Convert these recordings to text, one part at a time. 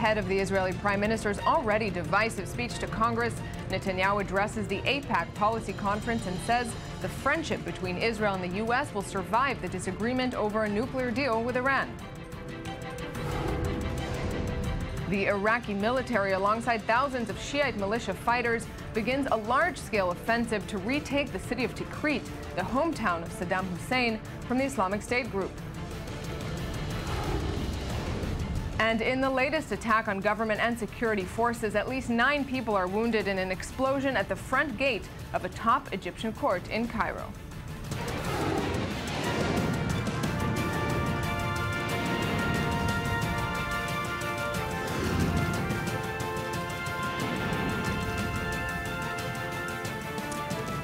Ahead of the Israeli Prime Minister's already divisive speech to Congress, Netanyahu addresses the AIPAC policy conference and says the friendship between Israel and the U.S. will survive the disagreement over a nuclear deal with Iran. The Iraqi military, alongside thousands of Shiite militia fighters, begins a large-scale offensive to retake the city of Tikrit, the hometown of Saddam Hussein, from the Islamic State group. And in the latest attack on government and security forces, at least 9 people are wounded in an explosion at the front gate of a top Egyptian court in Cairo.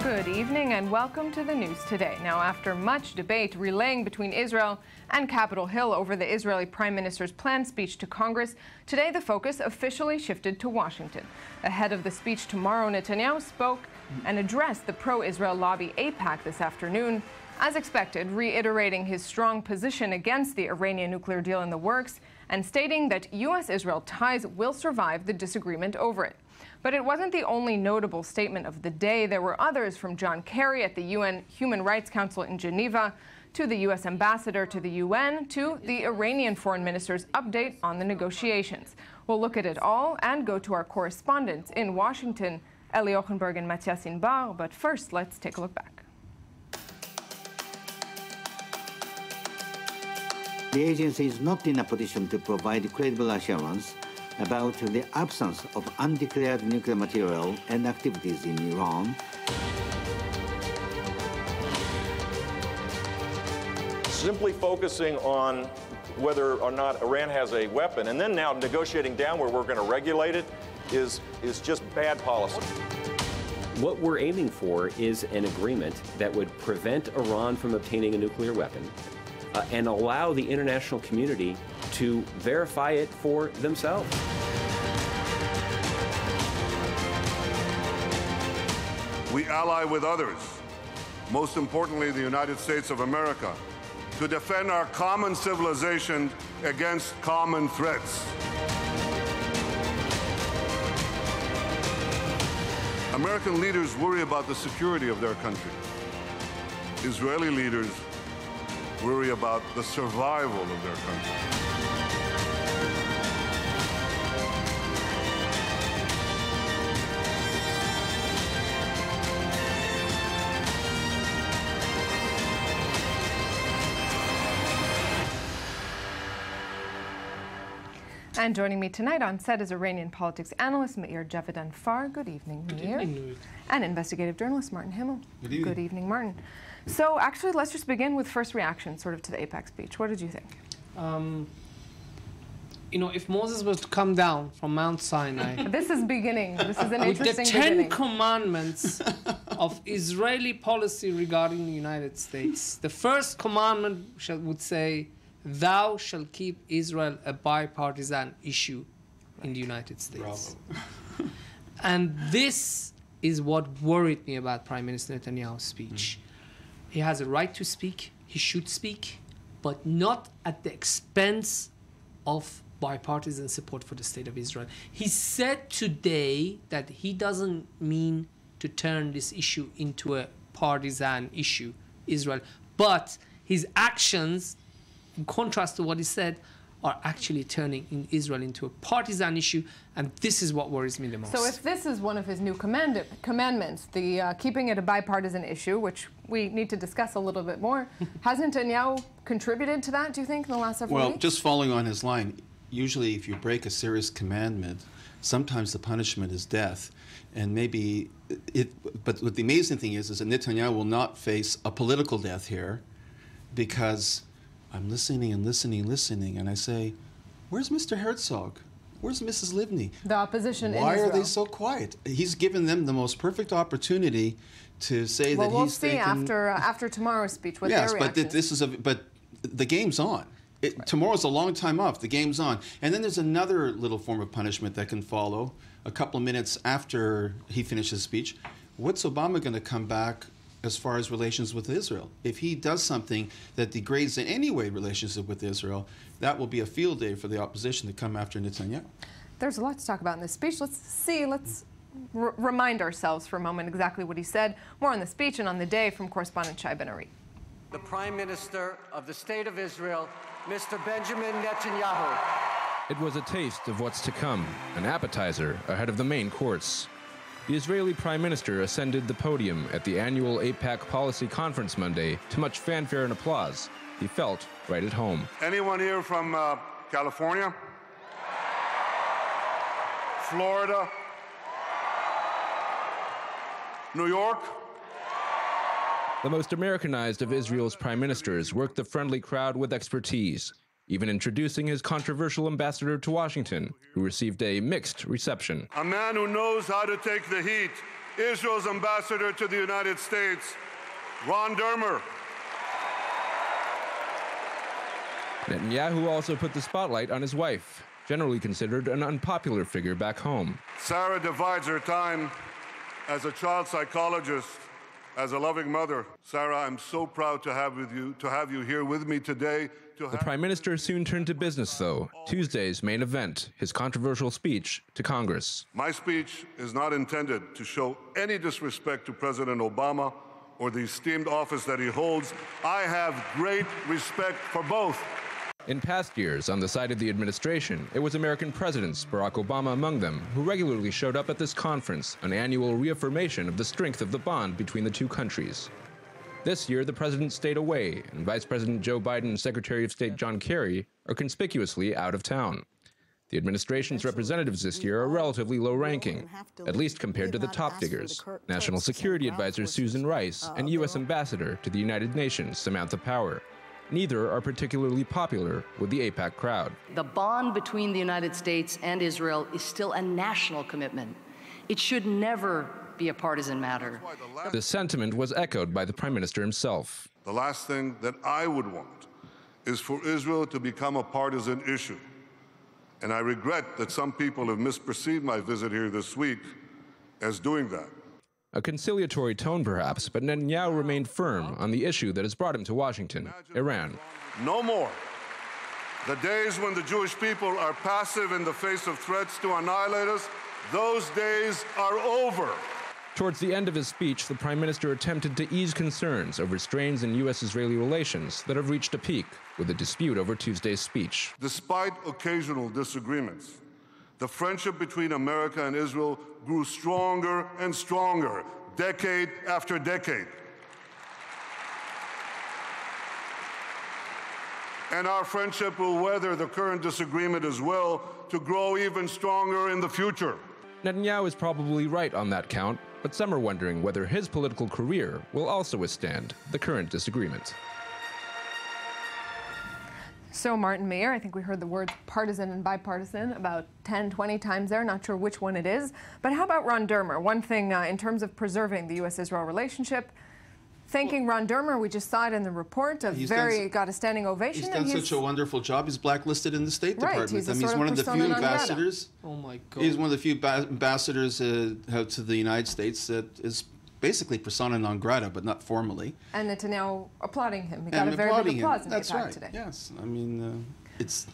Good evening and welcome to the news today. Now, after much debate relaying between Israel and Capitol Hill over the Israeli Prime Minister's planned speech to Congress, today the focus officially shifted to Washington. Ahead of the speech tomorrow, Netanyahu spoke and addressed the pro-Israel lobby AIPAC this afternoon, as expected, reiterating his strong position against the Iranian nuclear deal in the works and stating that U.S.-Israel ties will survive the disagreement over it. But it wasn't the only notable statement of the day. There were others, from John Kerry at the UN Human Rights Council in Geneva, to the U.S. ambassador to the UN, to the Iranian foreign minister's update on the negotiations. We'll look at it all and go to our correspondents in Washington, Eli Ochenberg and Matthias Inbar. But first, let's take a look back. The agency is not in a position to provide credible assurance about the absence of undeclared nuclear material and activities in Iran. Simply focusing on whether or not Iran has a weapon and then now negotiating down where we're going to regulate it is just bad policy. What we're aiming for is an agreement that would prevent Iran from obtaining a nuclear weapon and allow the international community to verify it for themselves. We ally with others, most importantly the United States of America, to defend our common civilization against common threats. American leaders worry about the security of their country. Israeli leaders worry about the survival of their country. And joining me tonight on set is Iranian politics analyst Meir Javedan Far. Good evening, Meir. Good evening, and investigative journalist Martin Himmel. Good evening. Good evening, Martin. So actually, let's just begin with first reaction sort of to the AIPAC speech. What did you think? You know, if Moses was to come down from Mount Sinai This is beginning. This is an with the interesting 10 beginning. commandments of Israeli policy regarding the United States, the first commandment would say, "Thou shalt keep Israel a bipartisan issue in the United States." Bravo. And this is what worried me about Prime Minister Netanyahu's speech. He has a right to speak, he should speak, but not at the expense of bipartisan support for the state of Israel. He said today that he doesn't mean to turn this issue into a partisan issue, Israel, but his actions, in contrast to what he said, are actually turning in Israel into a partisan issue, and this is what worries me the most. So if this is one of his new commandments, the keeping it a bipartisan issue, which we need to discuss a little bit more, hasn't Netanyahu contributed to that, do you think, in the last several weeks? Well, just following on his line, usually if you break a serious commandment, sometimes the punishment is death. And maybe but what the amazing thing is that Netanyahu will not face a political death here, because I'm listening and listening and listening, and I say, where's Mr. Herzog? Where's Mrs. Livni? The opposition in Why Israel. are they so quiet? He's given them the most perfect opportunity to say that we'll he's see thinking... after tomorrow's speech what their reaction is. But the game's on. Tomorrow's a long time off. The game's on. And then there's another little form of punishment that can follow a couple of minutes after he finishes his speech. What's Obama going to come back as far as relations with Israel. If he does something that degrades in any way relationship with Israel, that will be a field day for the opposition to come after Netanyahu. There's a lot to talk about in this speech. Let's remind ourselves for a moment exactly what he said. More on the speech and on the day from correspondent Shai Ben-Ari. The Prime Minister of the State of Israel, Mr. Benjamin Netanyahu. It was a taste of what's to come, an appetizer ahead of the main course. The Israeli Prime Minister ascended the podium at the annual AIPAC Policy Conference Monday to much fanfare and applause. He felt right at home. Anyone here from California? Florida? New York? The most Americanized of Israel's prime ministers worked the friendly crowd with expertise, even introducing his controversial ambassador to Washington, who received a mixed reception. A man who knows how to take the heat, Israel's ambassador to the United States, Ron Dermer. Netanyahu also put the spotlight on his wife, generally considered an unpopular figure back home. Sarah divides her time as a child psychologist, as a loving mother. Sarah, I'm so proud to have you here with me today. The Prime Minister soon turned to business, though. Tuesday's main event, his controversial speech to Congress. My speech is not intended to show any disrespect to President Obama or the esteemed office that he holds. I have great respect for both. In past years, on the side of the administration, it was American presidents, Barack Obama among them, who regularly showed up at this conference, an annual reaffirmation of the strength of the bond between the two countries. This year, the president stayed away, and Vice President Joe Biden and Secretary of State John Kerry are conspicuously out of town. The administration's representatives this year are relatively low-ranking, at least compared to the top figures, National Security Advisor Susan Rice and U.S. Ambassador to the United Nations Samantha Power. Neither are particularly popular with the AIPAC crowd. The bond between the United States and Israel is still a national commitment. It should never be a partisan matter. The sentiment was echoed by the Prime Minister himself. The last thing that I would want is for Israel to become a partisan issue. And I regret that some people have misperceived my visit here this week as doing that. A conciliatory tone, perhaps, but Netanyahu remained firm on the issue that has brought him to Washington, Iran. No more. The days when the Jewish people are passive in the face of threats to annihilate us, those days are over. Towards the end of his speech, the Prime Minister attempted to ease concerns over strains in U.S.-Israeli relations that have reached a peak with a dispute over Tuesday's speech. Despite occasional disagreements, the friendship between America and Israel grew stronger and stronger, decade after decade. And our friendship will weather the current disagreement as well to grow even stronger in the future. Netanyahu is probably right on that count, but some are wondering whether his political career will also withstand the current disagreement. So Martin Mayer, I think we heard the words partisan and bipartisan about 10, 20 times there. Not sure which one it is. But how about Ron Dermer? One thing in terms of preserving the U.S.-Israel relationship, thanking Ron Dermer, we just saw it in the report, got a standing ovation. He's done such a wonderful job. He's blacklisted in the State Department. He's he's one of the few ambassadors. Oh my God. He's one of the few ambassadors to the United States that is basically persona non grata, but not formally. And Netanyahu applauding him. He got a very big applause in the AIPAC today. Yes, I mean, it's.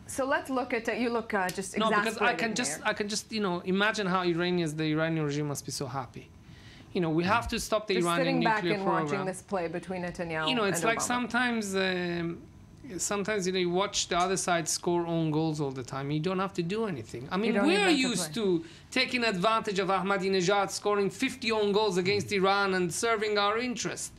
So let's look at you. Look just exasperated. No, because I can just imagine how the Iranian regime must be so happy. We have to stop the Iranian nuclear program. Sitting back and watching this play between Netanyahu and it's like Obama. sometimes you watch the other side score own goals all the time. You don't have to do anything. I mean, we're used to taking advantage of Ahmadinejad scoring 50 own goals against Iran and serving our interest.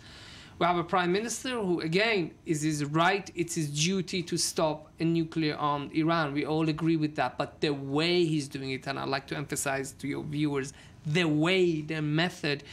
We have a prime minister who, again, is his right, it's his duty to stop a nuclear-armed Iran. We all agree with that. But the way he's doing it, and I'd like to emphasize to your viewers, the way, the method,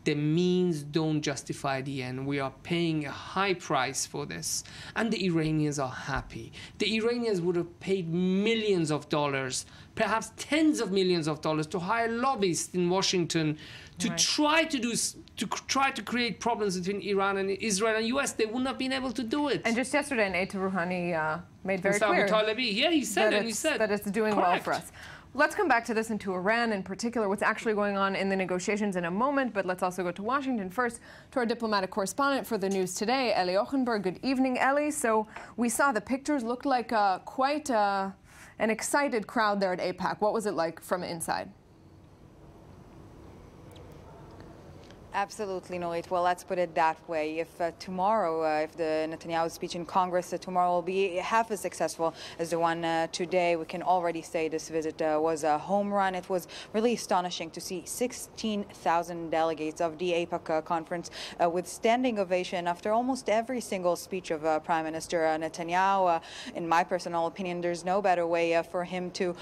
the means don't justify the end. We are paying a high price for this. And the Iranians are happy. The Iranians would have paid millions of dollars, perhaps tens of millions of dollars, to hire lobbyists in Washington to try to create problems between Iran and Israel and U.S. They wouldn't have been able to do it. And just yesterday, Ayatollah Rouhani made very clear he said that it's doing well for us. Let's come back to this and to Iran in particular, what's actually going on in the negotiations in a moment, but let's also go to Washington first, to our diplomatic correspondent for the News Today, Eli Ochenberg. Good evening, Eli. So we saw the pictures, looked like quite an excited crowd there at AIPAC. What was it like from inside? Absolutely, Norit. Well, let's put it that way. If tomorrow, if the Netanyahu speech in Congress tomorrow will be half as successful as the one today, we can already say this visit was a home run. It was really astonishing to see 16,000 delegates of the AIPAC conference with standing ovation after almost every single speech of Prime Minister Netanyahu. In my personal opinion, there's no better way for him to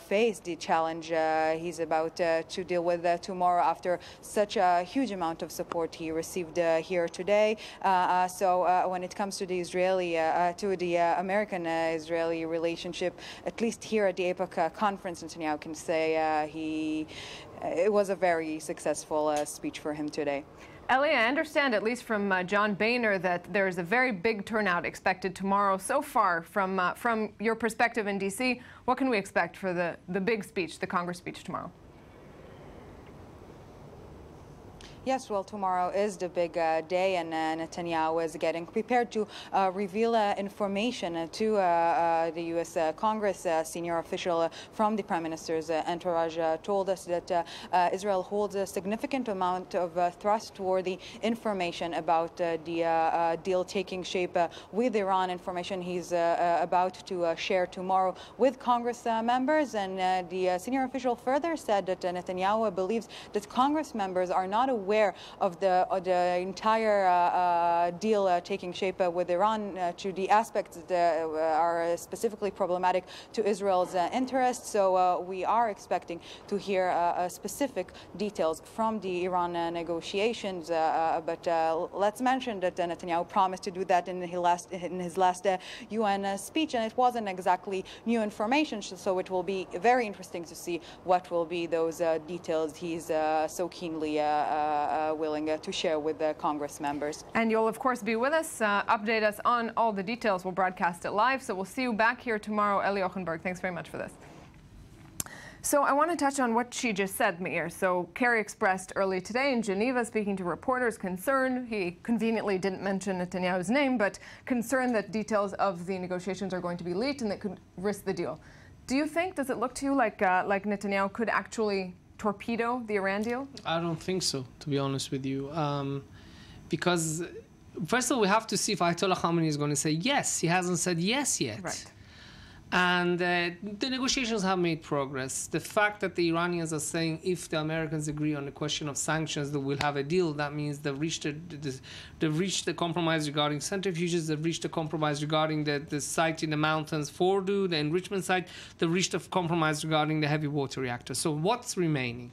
face the challenge he's about to deal with tomorrow after such a huge amount of support he received here today. So when it comes to the American-Israeli relationship, at least here at the AIPAC conference, Netanyahu can say it was a very successful speech for him today. Ellie, I understand, at least from John Boehner, that there's a very big turnout expected tomorrow. So far, from your perspective in D.C., what can we expect for the big speech, the Congress speech tomorrow? Yes, well, tomorrow is the big day, and Netanyahu is getting prepared to reveal information to the U.S. Congress. Senior official from the Prime Minister's entourage told us that Israel holds a significant amount of thrust toward the information about the deal taking shape with Iran, information he's about to share tomorrow with Congress members. And the senior official further said that Netanyahu believes that Congress members are not aware of the entire deal taking shape with Iran to the aspects that are specifically problematic to Israel's interests. So we are expecting to hear specific details from the Iran negotiations. But let's mention that Netanyahu promised to do that in his last UN speech, and it wasn't exactly new information. So it will be very interesting to see what will be those details he's so keenly willing to share with the Congress members. And you'll, of course, be with us, update us on all the details. We'll broadcast it live, so we'll see you back here tomorrow. Eli Ochenberg, thanks very much for this. So I want to touch on what she just said, Meir. So Kerry expressed early today in Geneva, speaking to reporters, concern. He conveniently didn't mention Netanyahu's name, but concerned that details of the negotiations are going to be leaked and that could risk the deal. Do you think, does it look to you like Netanyahu could actually torpedo the Iran deal? I don't think so, to be honest with you. Because, first of all, we have to see if Ayatollah Khamenei is going to say yes. He hasn't said yes yet. Right. And the negotiations have made progress. The fact that the Iranians are saying if the Americans agree on the question of sanctions, that we'll have a deal, that means they've reached the compromise regarding centrifuges, they've reached a compromise regarding the site in the mountains, Fordo, the enrichment site, they've reached a compromise regarding the heavy water reactor. So what's remaining?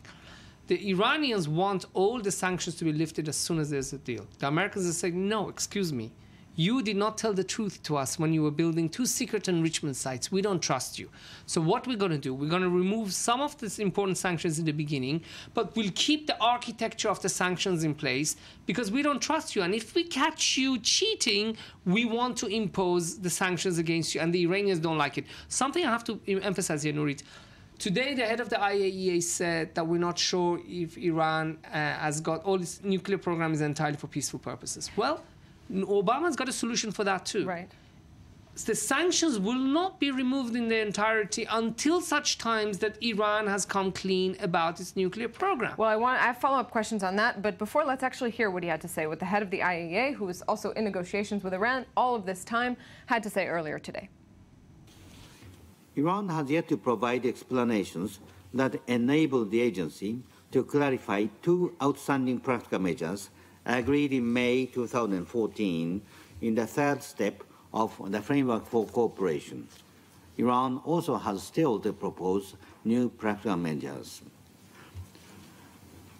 The Iranians want all the sanctions to be lifted as soon as there's a deal. The Americans are saying, no, excuse me. You did not tell the truth to us when you were building 2 secret enrichment sites. We don't trust you. So what we're going to do, we're going to remove some of these important sanctions in the beginning, but we'll keep the architecture of the sanctions in place because we don't trust you. And if we catch you cheating, we want to impose the sanctions against you. And the Iranians don't like it. Something I have to emphasize here, Nurit. Today, the head of the IAEA said that we're not sure if Iran has got all its nuclear program is entirely for peaceful purposes. Well, Obama's got a solution for that too. Right. The sanctions will not be removed in their entirety until such times that Iran has come clean about its nuclear program. Well, I have follow-up questions on that, but before, let's actually hear what he had to say, what the head of the IAEA, who was also in negotiations with Iran all of this time, had to say earlier today. Iran has yet to provide explanations that enable the agency to clarify 2 outstanding practical measures agreed in May 2014 in the 3rd step of the Framework for Cooperation. Iran also has still to propose new practical measures.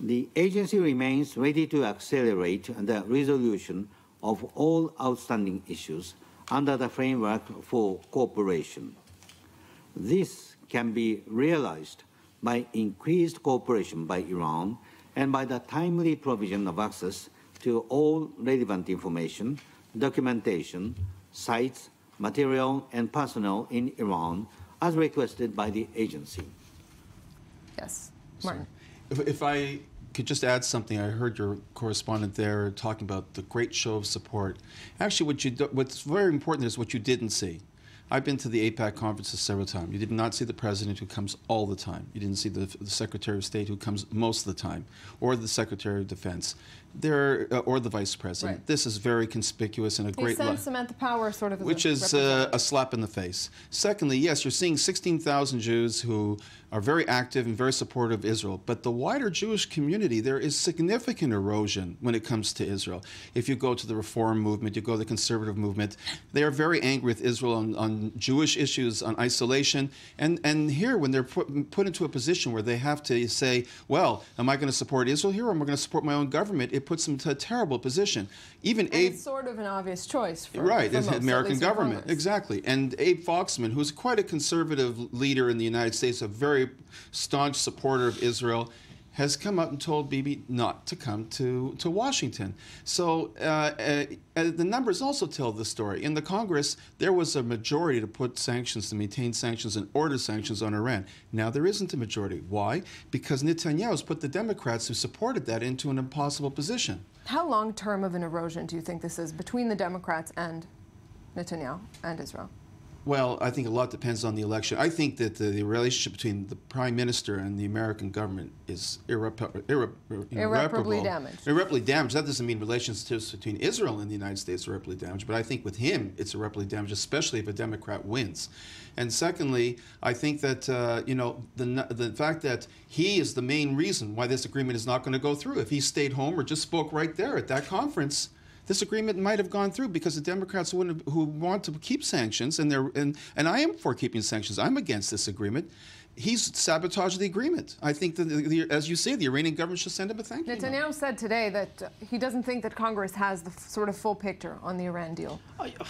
The agency remains ready to accelerate the resolution of all outstanding issues under the Framework for Cooperation. This can be realized by increased cooperation by Iran and by the timely provision of access to all relevant information, documentation, sites, material, and personnel in Iran as requested by the agency. Yes, Martin. If I could just add something, I heard your correspondent there talking about the great show of support. Actually, what's very important is what you didn't see. I've been to the APAC conferences several times. You did not see the president who comes all the time. You didn't see the Secretary of State who comes most of the time, or the Secretary of Defense, or the Vice President. Right. This is very conspicuous and a great. He sent Samantha Power sort of as which is a slap in the face. Secondly, yes, you're seeing 16,000 Jews who are very active and very supportive of Israel, but the wider Jewish community, there is significant erosion when it comes to Israel. If you go to the Reform movement, you go to the conservative movement, they are very angry with Israel on Jewish issues, on isolation, and here when they're put into a position where they have to say, well, am I going to support Israel here or am I going to support my own government? It puts them into a terrible position. Even Abe, it's sort of an obvious choice for right, for it's most, American government, Congress. exactly. And Abe Foxman, who's quite a conservative leader in the United States, a very staunch supporter of Israel, has come out and told Bibi not to come to Washington. So the numbers also tell the story. In the Congress, there was a majority to put sanctions, to maintain sanctions and order sanctions on Iran. Now there isn't a majority. Why? Because Netanyahu has put the Democrats who supported that into an impossible position. How long-term of an erosion do you think this is between the Democrats and Netanyahu and Israel? Well, I think a lot depends on the election. I think that the relationship between the Prime Minister and the American government is irreparably damaged. Irreparably damaged. That doesn't mean relationships between Israel and the United States are irreparably damaged, but I think with him it's irreparably damaged, especially if a Democrat wins. And secondly, I think that the fact that he is the main reason why this agreement is not going to go through. If he stayed home or just spoke right there at that conference, this agreement might have gone through because the Democrats who want to keep sanctions, and I am for keeping sanctions. I'm against this agreement. He's sabotaged the agreement. I think that, as you say, the Iranian government should send him a thank you. Netanyahu said today that he doesn't think that Congress has the sort of full picture on the Iran deal.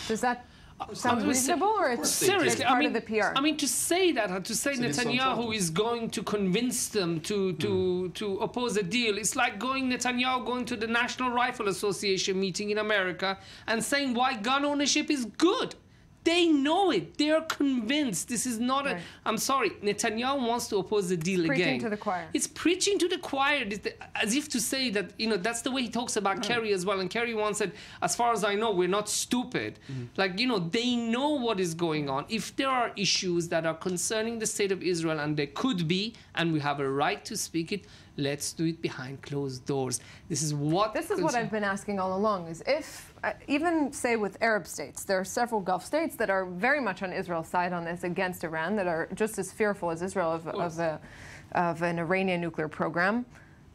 Does that sound reasonable, or it's seriously? Part of the PR? I mean, to say that, to say Netanyahu is going to convince them to oppose a deal, it's like Netanyahu going to the National Rifle Association meeting in America and saying why gun ownership is good. They know it. They're convinced. This is not right. I'm sorry. Netanyahu wants to oppose the deal again. Preaching to the choir. It's preaching to the choir, as if to say that, that's the way he talks about Kerry as well. And Kerry once said, as far as I know, we're not stupid. Like, they know what is going on. If there are issues that are concerning the state of Israel, and there could be, and we have a right to speak it, let's do it behind closed doors. This is what I've been asking all along, is if, even say with Arab states, there are several Gulf states that are very much on Israel's side on this against Iran, that are just as fearful as Israel of an Iranian nuclear program.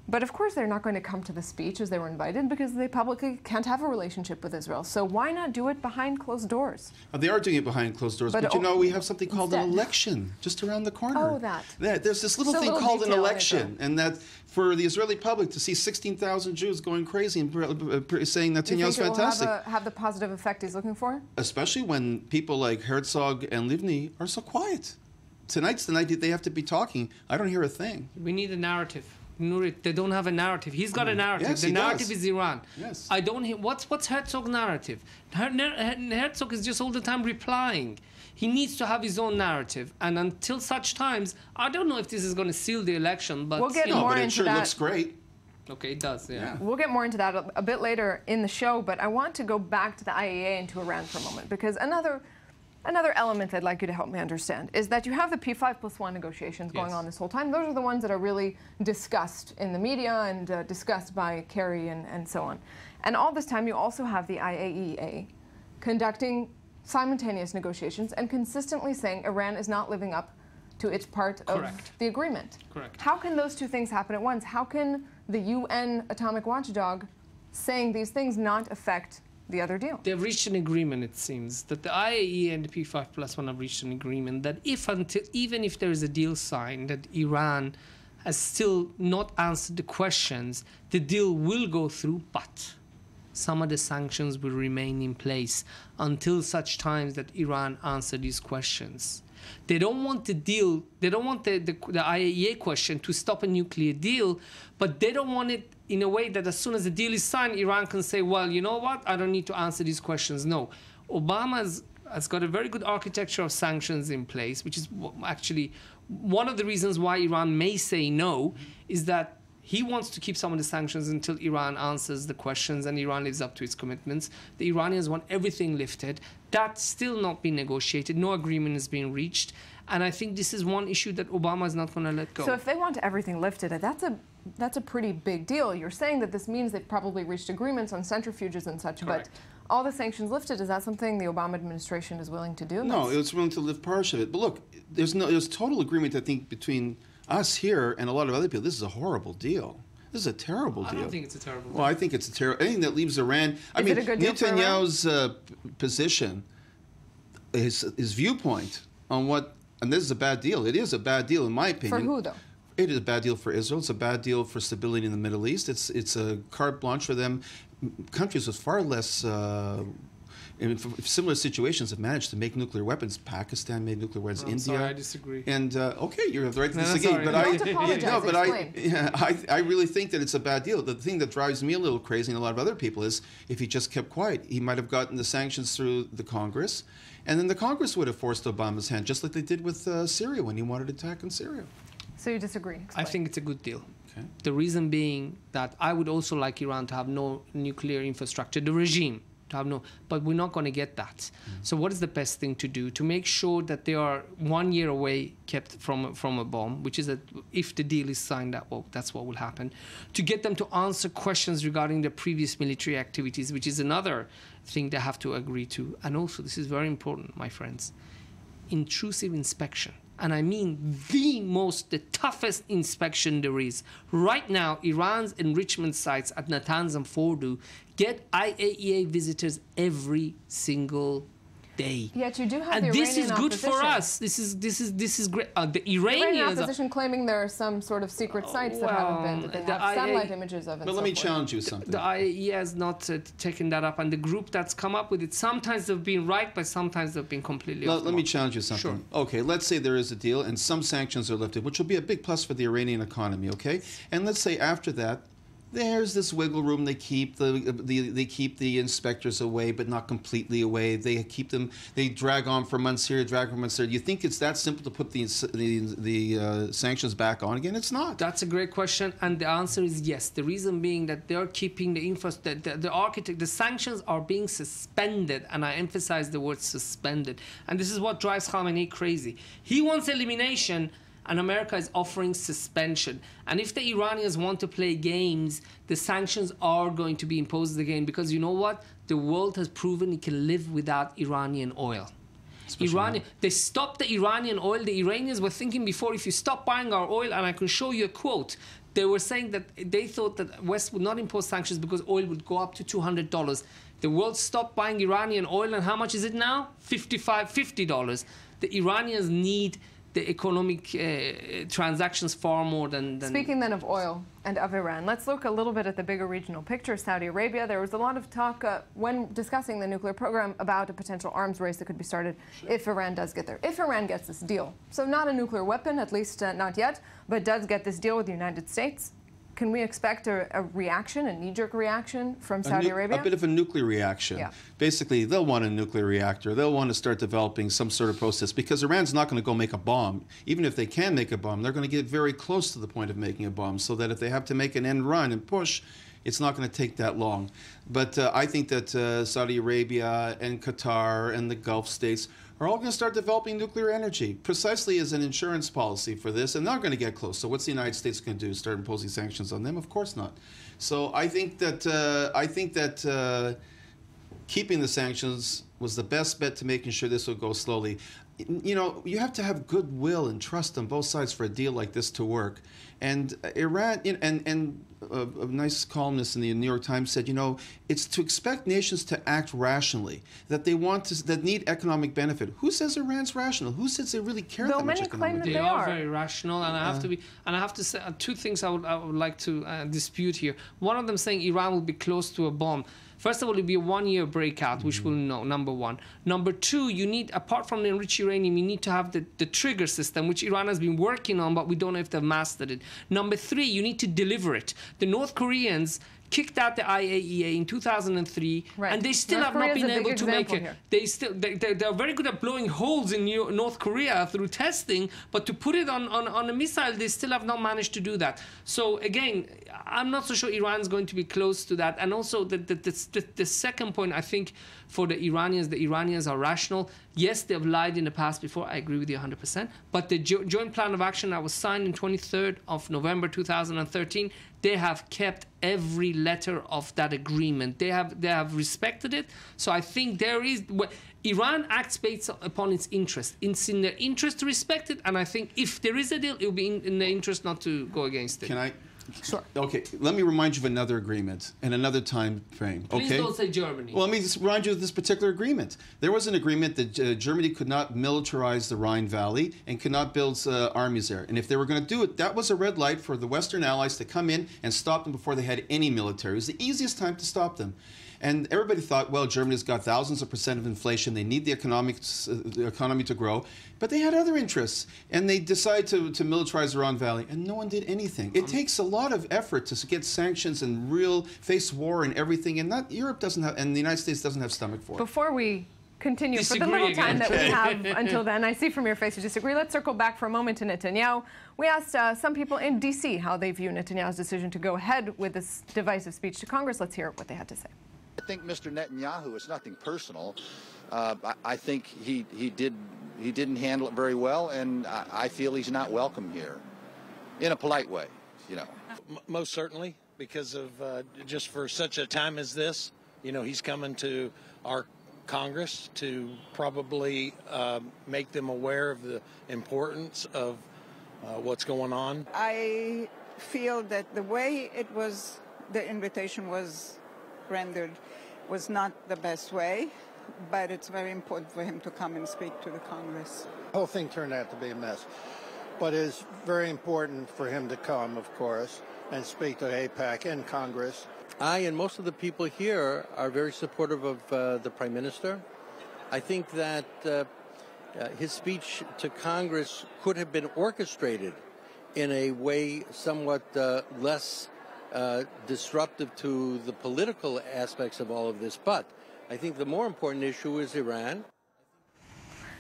But of course they're not going to come to the speech as they were invited because they publicly can't have a relationship with Israel. So why not do it behind closed doors? They are doing it behind closed doors, but we have something called an election just around the corner. Oh, that. Yeah, there's this little thing called an election, and that for the Israeli public to see 16,000 Jews going crazy and saying Netanyahu's fantastic. Will have the positive effect he's looking for? Especially when people like Herzog and Livni are so quiet. Tonight's the night they have to be talking. I don't hear a thing. We need a narrative. Nurit, they don't have a narrative. He's got a narrative. Yes, the narrative is Iran. Yes. I don't hear what's Herzog's narrative. Herzog is just all the time replying. He needs to have his own narrative, and until such times, I don't know if this is going to seal the election. But we'll get more into it sure that. Looks great. Okay, it does. Yeah. We'll get more into that a bit later in the show, but I want to go back to the IAEA and to Iran for a moment, because another element I'd like you to help me understand is that you have the P5+1 negotiations going on this whole time. Those are the ones that are really discussed in the media and discussed by Kerry and so on. And all this time you also have the IAEA conducting simultaneous negotiations and consistently saying Iran is not living up to its part of the agreement. Correct. How can those two things happen at once? How can the UN atomic watchdog saying these things not affect the other deal? They've reached an agreement, it seems, that the IAEA and the P5+1 have reached an agreement that even if there is a deal signed, that Iran has still not answered the questions, the deal will go through, but some of the sanctions will remain in place until such times that Iran answer these questions. They don't want the deal, they don't want the IAEA question to stop a nuclear deal, but they don't want it in a way that as soon as the deal is signed, Iran can say, well, you know what, I don't need to answer these questions. No. Obama's has got a very good architecture of sanctions in place, which is actually one of the reasons why Iran may say no, is that he wants to keep some of the sanctions until Iran answers the questions and Iran lives up to its commitments. The Iranians want everything lifted. That's still not been negotiated. No agreement has been reached. And I think this is one issue that Obama is not going to let go. So if they want everything lifted, that's a pretty big deal. You're saying that this means they've probably reached agreements on centrifuges and such, Correct. but all the sanctions lifted, is that something the Obama administration is willing to do? No, it's willing to lift part of it. But look, there's total agreement, I think, between us here and a lot of other people. This is a horrible deal. This is a terrible deal. I don't think it's a terrible deal. Well, I think it's a terrible. Anything that leaves Iran. I mean, Netanyahu's position, his viewpoint on what, and this is a bad deal. It is a bad deal, in my opinion. For who, though? It is a bad deal for Israel. It's a bad deal for stability in the Middle East. It's a carte blanche for them. Countries with far less. In similar situations have managed to make nuclear weapons. Pakistan made nuclear weapons. India. Sorry, I disagree. And okay, you have the right to disagree. Sorry. But I really think that it's a bad deal. The thing that drives me a little crazy and a lot of other people is if he just kept quiet, he might have gotten the sanctions through the Congress, and then the Congress would have forced Obama's hand, just like they did with Syria when he wanted to attack in Syria. So you disagree? Explain. I think it's a good deal. Okay. The reason being that I would also like Iran to have no nuclear infrastructure, the regime to have no, but we're not going to get that. So what is the best thing to do to make sure that they are 1 year away kept from a bomb, which is that if the deal is signed, that's what will happen, to get them to answer questions regarding their previous military activities, which is another thing they have to agree to. And also, this is very important, my friends, intrusive inspection. And I mean the toughest inspection there is. Right now, Iran's enrichment sites at Natanz and Fordo get IAEA visitors every single day. Yet you do have and the this Iranian is good opposition. for us. This is great. The Iranian Iranians opposition claiming there are some sort of secret sites that haven't been, that they have satellite images of. But let me challenge you something. The IAEA has not taken that up, and the group that's come up with it, sometimes they've been right, but sometimes they've been completely off. Let me challenge you something. Sure. Okay, let's say there is a deal and some sanctions are lifted, which will be a big plus for the Iranian economy, okay? And let's say after that, there's this wiggle room. They keep the inspectors away, but not completely away. They keep them. They drag on for months here, drag on for months there. You think it's that simple to put the sanctions back on again? It's not. That's a great question, and the answer is yes. The reason being that they're keeping the sanctions are being suspended, and I emphasize the word suspended. And this is what drives Khamenei crazy. He wants elimination, and America is offering suspension. And if the Iranians want to play games, the sanctions are going to be imposed again, because you know what? The world has proven it can live without Iranian oil. They stopped the Iranian oil. The Iranians were thinking before, if you stop buying our oil, and I can show you a quote, they were saying that they thought that West would not impose sanctions because oil would go up to $200. The world stopped buying Iranian oil, and how much is it now? $50. The Iranians need the economic transactions far more than... Speaking then of oil and of Iran, let's look a little bit at the bigger regional picture. Saudi Arabia, there was a lot of talk when discussing the nuclear program about a potential arms race that could be started if Iran does get there. If Iran gets this deal, so not a nuclear weapon, at least not yet, but does get this deal with the United States, can we expect a reaction, a knee-jerk reaction from Saudi Arabia? A bit of a nuclear reaction. Yeah. Basically, they'll want a nuclear reactor. They'll want to start developing some sort of process, because Iran's not going to go make a bomb. Even if they can make a bomb, they're going to get very close to the point of making a bomb, so that if they have to make an end run and push, it's not going to take that long. But I think that Saudi Arabia and Qatar and the Gulf states are all going to start developing nuclear energy, precisely as an insurance policy for this, and they're going to get close. So what's the United States going to do? Start imposing sanctions on them? Of course not. So I think that keeping the sanctions was the best bet to making sure this would go slowly. You know, you have to have goodwill and trust on both sides for a deal like this to work. And Iran, and a nice columnist in the New York Times said, you know, it's to expect nations to act rationally, that they want to, that need economic benefit. Who says Iran's rational? Who says they really care that much economically? They are very rational, and I have to say two things I would like to dispute here. One of them saying Iran will be close to a bomb. First of all, it will be a 1 year breakout, which we'll know, number one. Number two, you need, apart from the enriched uranium, you need to have the trigger system, which Iran has been working on, but we don't know if they've mastered it. Number three, you need to deliver it. The North Koreans kicked out the IAEA in 2003, and they still have not been able to make it. They're very good at blowing holes in North Korea through testing, but to put it on a missile, they still have not managed to do that. So again, I'm not so sure Iran's going to be close to that. And also the second point, I think, for the Iranians are rational. Yes, they've lied in the past before. I agree with you 100%. But the joint plan of action that was signed on 23rd of November 2013, they have kept every letter of that agreement. They have respected it. So I think there is... Iran acts based upon its interest. It's in their interest to respect it, and I think if there is a deal, it will be in their interest not to go against it. Can I? Sure. Okay, let me remind you of another agreement and another time frame. Okay? Please don't say Germany. Well, let me just remind you of this particular agreement. There was an agreement that Germany could not militarize the Rhine Valley and could not build armies there. And if they were going to do it, that was a red light for the Western allies to come in and stop them before they had any military. It was the easiest time to stop them. And everybody thought, well, Germany's got thousands of % of inflation. They need the economy to grow. But they had other interests. And they decided to militarize the Rhine Valley. And no one did anything. It takes a lot of effort to get sanctions and face war and everything. And Europe doesn't have, and the United States doesn't have stomach for it. Before we continue, for the little time that we have until then, I see from your face you disagree. Let's circle back for a moment to Netanyahu. We asked some people in D.C. how they view Netanyahu's decision to go ahead with this divisive speech to Congress. Let's hear what they had to say. I think Mr. Netanyahu, it's nothing personal. I think he didn't handle it very well, and I feel he's not welcome here, in a polite way, you know. Most certainly, because of just for such a time as this, you know, he's coming to our Congress to probably make them aware of the importance of what's going on. I feel that the way the invitation was rendered was not the best way, but it's very important for him to come and speak to the Congress. The whole thing turned out to be a mess, but it's very important for him to come, of course, and speak to AIPAC and Congress. I and most of the people here are very supportive of the Prime Minister. I think that his speech to Congress could have been orchestrated in a way somewhat less disruptive to the political aspects of all of this. But I think the more important issue is Iran.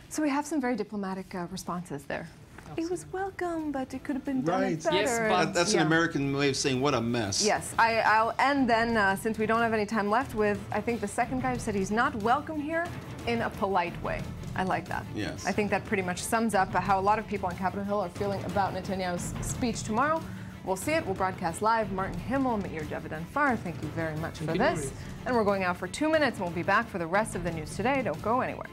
So we have some very diplomatic responses there. Absolutely. It was welcome, but it could have been done better. Yes, but that's an American way of saying what a mess. Yes, I'll end then, since we don't have any time left, with I think the second guy who said he's not welcome here in a polite way. I like that. Yes. I think that pretty much sums up how a lot of people on Capitol Hill are feeling about Netanyahu's speech tomorrow. We'll see it. We'll broadcast live. Martin Himmel, Meir Javedan Far, thank you very much for this. And we're going out for 2 minutes, and we'll be back for the rest of the news today. Don't go anywhere.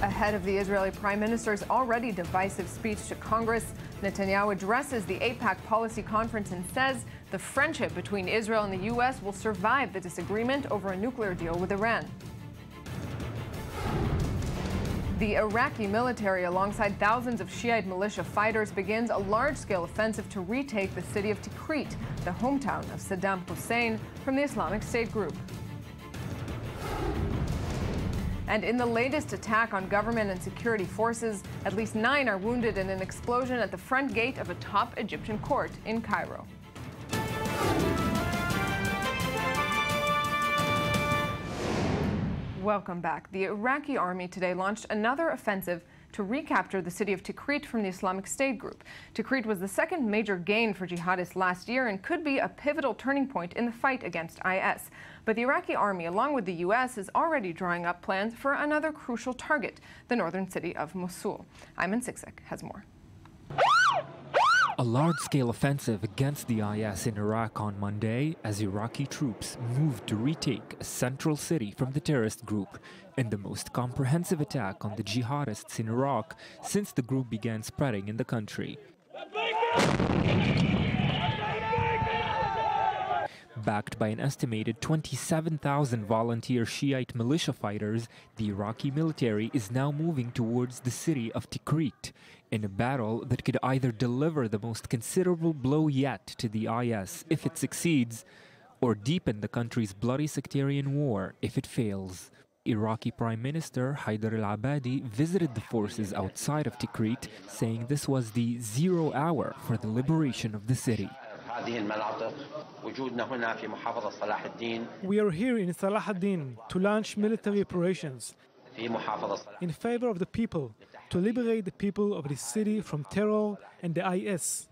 Ahead of the Israeli Prime Minister's already divisive speech to Congress, Netanyahu addresses the AIPAC policy conference and says the friendship between Israel and the U.S. will survive the disagreement over a nuclear deal with Iran. The Iraqi military, alongside thousands of Shiite militia fighters, begins a large-scale offensive to retake the city of Tikrit, the hometown of Saddam Hussein, from the Islamic State group. And in the latest attack on government and security forces, at least 9 are wounded in an explosion at the front gate of a top Egyptian court in Cairo. Welcome back. The Iraqi army today launched another offensive to recapture the city of Tikrit from the Islamic State group. Tikrit was the second major gain for jihadists last year and could be a pivotal turning point in the fight against IS. But the Iraqi army, along with the U.S., is already drawing up plans for another crucial target, the northern city of Mosul. Ayman Siksek has more. A large-scale offensive against the IS in Iraq on Monday as Iraqi troops moved to retake a central city from the terrorist group in the most comprehensive attack on the jihadists in Iraq since the group began spreading in the country. Backed by an estimated 27,000 volunteer Shiite militia fighters, the Iraqi military is now moving towards the city of Tikrit in a battle that could either deliver the most considerable blow yet to the IS if it succeeds, or deepen the country's bloody sectarian war if it fails. Iraqi Prime Minister Haider al-Abadi visited the forces outside of Tikrit, saying this was the 0 hour for the liberation of the city. We are here in Salah ad-Din to launch military operations in favor of the people, to liberate the people of this city from terror and the IS.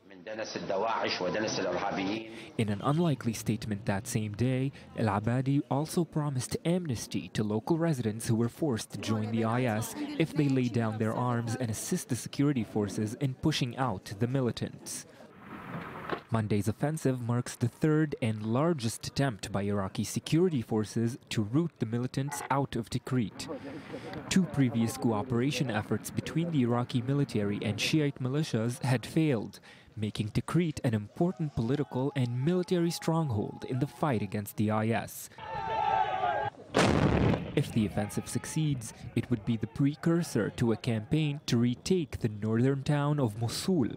In an unlikely statement that same day, al-Abadi also promised amnesty to local residents who were forced to join the IS if they lay down their arms and assist the security forces in pushing out the militants. Monday's offensive marks the third and largest attempt by Iraqi security forces to root the militants out of Tikrit. Two previous cooperation efforts between the Iraqi military and Shiite militias had failed, making Tikrit an important political and military stronghold in the fight against the IS. If the offensive succeeds, it would be the precursor to a campaign to retake the northern town of Mosul,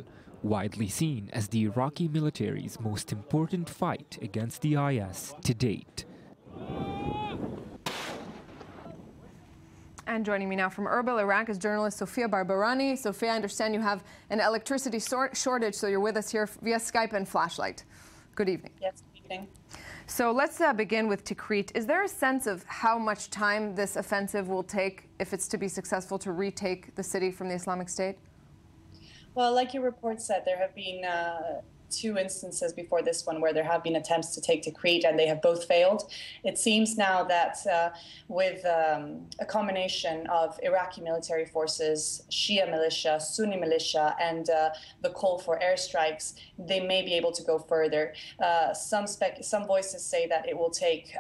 widely seen as the Iraqi military's most important fight against the IS to date. And joining me now from Erbil, Iraq, is journalist Sofia Barbarani. Sofia, I understand you have an electricity shortage, so you're with us here via Skype and flashlight. Good evening. Yes, good evening. So let's begin with Tikrit. Is there a sense of how much time this offensive will take if it's to be successful to retake the city from the Islamic State? Well, like your report said, there have been two instances before this one where there have been attempts to take Tikrit and they have both failed. It seems now that with a combination of Iraqi military forces, Shia militia, Sunni militia, and the call for airstrikes, they may be able to go further. Some voices say that it will take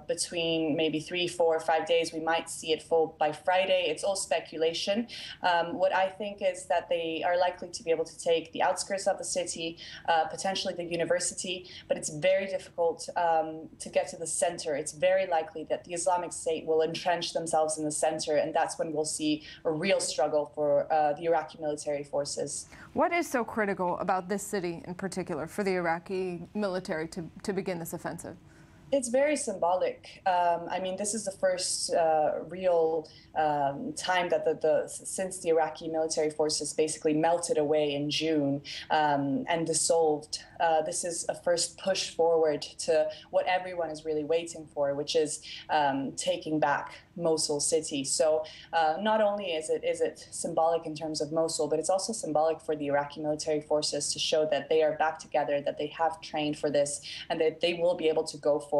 between maybe 3, 4, 5 days. We might see it fall by Friday. It's all speculation. What I think is that they are likely to be able to take the outskirts of the city, potentially the university, but it's very difficult to get to the center. It's very likely that the Islamic State will entrench themselves in the center, and that's when we'll see a real struggle for the Iraqi military forces. What is so critical about this city in particular for the Iraqi military to begin this offensive? It's very symbolic. I mean, this is the first real time that since the Iraqi military forces basically melted away in June and dissolved. This is a first push forward to what everyone is really waiting for, which is taking back Mosul city. So not only is it symbolic in terms of Mosul, but it's also symbolic for the Iraqi military forces to show that they are back together, that they have trained for this, and that they will be able to go forward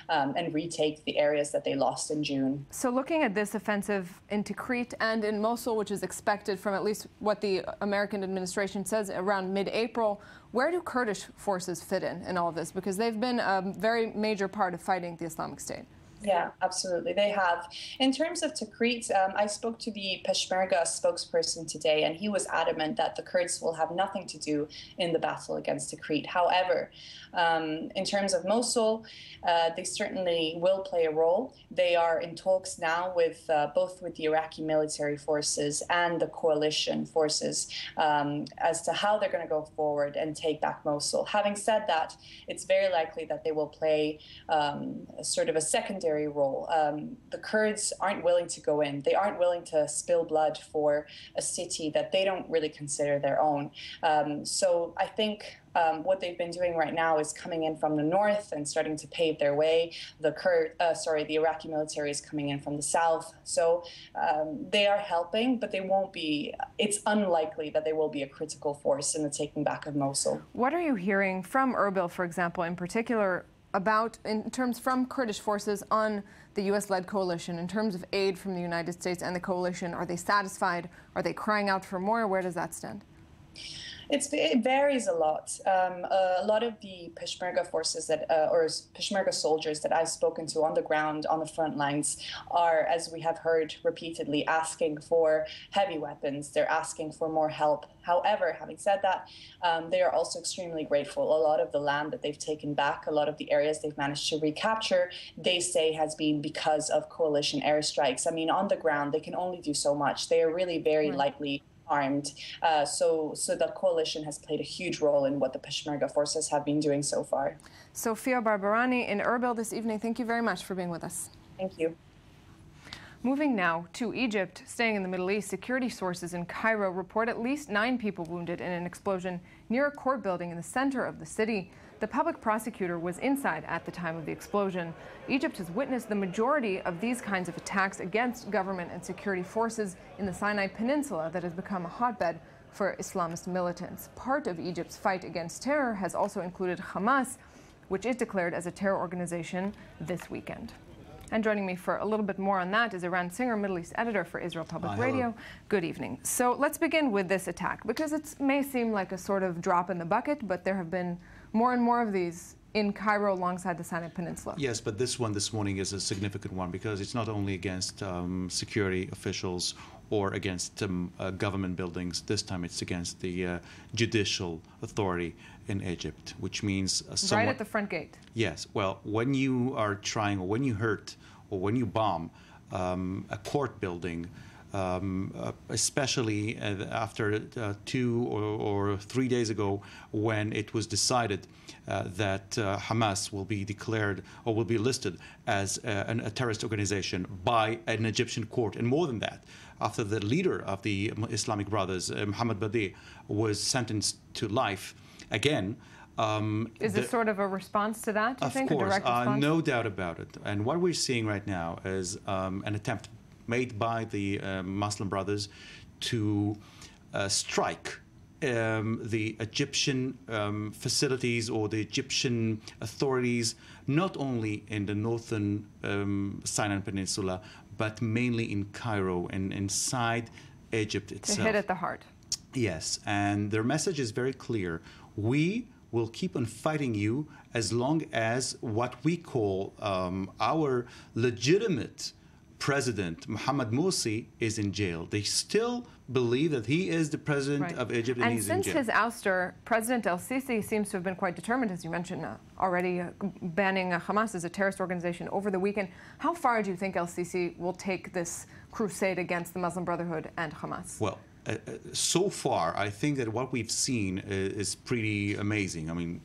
and retake the areas that they lost in June. So looking at this offensive in Tikrit and in Mosul, which is expected from at least what the American administration says around mid-April, where do Kurdish forces fit in all of this? Because they've been a very major part of fighting the Islamic State. Yeah, absolutely. They have. In terms of Tikrit, I spoke to the Peshmerga spokesperson today, and he was adamant that the Kurds will have nothing to do in the battle against Tikrit. However, in terms of Mosul, they certainly will play a role. They are in talks now with both with the Iraqi military forces and the coalition forces as to how they're going to go forward and take back Mosul. Having said that, it's very likely that they will play sort of a secondary role. The Kurds aren't willing to go in. They aren't willing to spill blood for a city that they don't really consider their own. So I think what they've been doing right now is coming in from the north and starting to pave their way. The Iraqi military is coming in from the south. So they are helping, but they won't be. It's unlikely that they will be a critical force in the taking back of Mosul. What are you hearing from Erbil, for example, in particular, about in terms from Kurdish forces on the U.S.-led coalition in terms of aid from the United States and the coalition? Are they satisfied? Are they crying out for more? Where does that stand? It varies a lot. A lot of the Peshmerga forces or Peshmerga soldiers that I've spoken to on the ground, on the front lines, are, as we have heard repeatedly, asking for heavy weapons. They're asking for more help. However, having said that, they are also extremely grateful. A lot of the land that they've taken back, a lot of the areas they've managed to recapture, they say has been because of coalition airstrikes. I mean, on the ground, they can only do so much. They are really very lightly harmed. So the coalition has played a huge role in what the Peshmerga forces have been doing so far. Sofia Barbarani in Erbil this evening. Thank you very much for being with us. Thank you. Moving now to Egypt, staying in the Middle East, security sources in Cairo report at least 9 people wounded in an explosion near a court building in the center of the city. The public prosecutor was inside at the time of the explosion. Egypt has witnessed the majority of these kinds of attacks against government and security forces in the Sinai Peninsula that has become a hotbed for Islamist militants. Part of Egypt's fight against terror has also included Hamas, which is declared as a terror organization this weekend. And joining me for a little bit more on that is Eran Singer, Middle East editor for Israel Public Radio. Good evening. So let's begin with this attack, because it may seem like a sort of drop in the bucket, but there have been more and more of these in Cairo alongside the Sinai Peninsula. Yes, but this one this morning is a significant one because it's not only against security officials or against government buildings. This time it's against the judicial authority in Egypt, which means right at the front gate. Yes. Well, when you are trying, or when you hurt, or when you bomb a court building, especially after 2 or 3 days ago, when it was decided that Hamas will be declared or will be listed as a terrorist organization by an Egyptian court, and more than that, after the leader of the Islamic Brothers, Mohammed Badi, was sentenced to life again. Is this sort of a response to that, do you think? Of course, a direct response? No doubt about it. And what we're seeing right now is an attempt made by the Muslim Brothers to strike the Egyptian facilities or the Egyptian authorities, not only in the northern Sinai Peninsula, but mainly in Cairo and inside Egypt itself. To hit at the heart. Yes, and their message is very clear. We will keep on fighting you as long as what we call our legitimate president, Mohammed Morsi, is in jail. They still believe that he is the president of Egypt and he's in jail. And since his ouster, President el-Sisi seems to have been quite determined, as you mentioned already, banning Hamas as a terrorist organization over the weekend. How far do you think el-Sisi will take this crusade against the Muslim Brotherhood and Hamas? Well, so far, I think that what we've seen is pretty amazing. I mean,